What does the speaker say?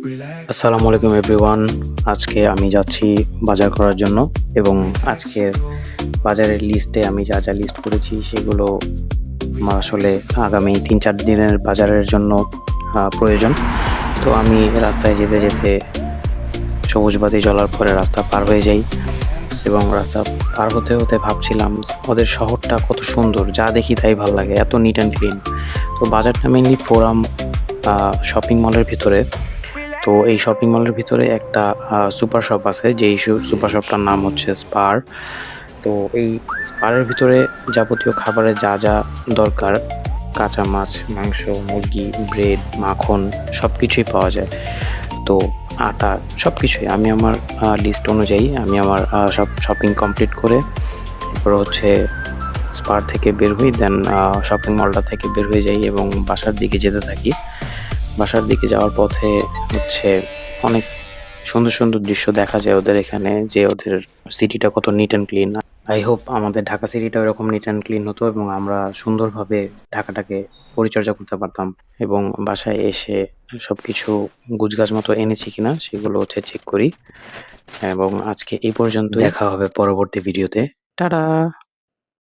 আসসালামু আলাইকুম এভরিওয়ান। আজকে আমি যাচ্ছি বাজার করার জন্য এবং আজকের বাজারের লিস্টে আমি যা যা লিস্ট করেছি সেগুলো আমার আসলে আগামী ৩-৪ দিনের বাজারের জন্য প্রয়োজন। তো আমি রাস্তায় যেতে যেতে সবুজ বাতি জ্বলার পরে রাস্তা পার হয়ে যাই এবং রাস্তা পার হতে হতে ভাবছিলাম ওদের শহরটা কত সুন্দর, যা দেখি তাই ভালো লাগে, এত নিট অ্যান্ড ক্লিন। তো বাজারটা মেইনলি ফোরাম শপিং মলের ভিতরে। তো এই শপিং মলের ভিতরে একটা সুপার শপ আছে, যেই সুপার শপটার নাম হচ্ছে স্পার। তো এই স্পারের ভিতরে যাবতীয় খাবারের যা যা দরকার, কাঁচা মাছ, মাংস, মুরগি, ব্রেড, মাখন সব কিছুই পাওয়া যায়। তো আটা সব কিছুই আমি আমার লিস্ট অনুযায়ী আমি আমার সব শপিং কমপ্লিট করে এরপর হচ্ছে স্পার থেকে বের হই, দেন শপিং মলটা থেকে বের হয়ে যাই এবং বাসার দিকে যেতে থাকি। বাসার দিকে যাওয়ার পথে হচ্ছে অনেক সুন্দর সুন্দর দৃশ্য দেখা যায় ওদের এখানে, যে ওদের সিটিটা কত neat and clean. I hope আমাদের ঢাকা সিটিটা এরকম নিট অ্যান্ড ক্লিন হতো এবং আমরা সুন্দরভাবে ঢাকাটাকে পরিচর্যা করতে পারতাম। এবং বাসায় এসে সবকিছু গুছগাছ মতো এনেছি কিনা সেগুলো হচ্ছে চেক করি। এবং আজকে এই পর্যন্ত, দেখা হবে পরবর্তী ভিডিওতে। টাটা।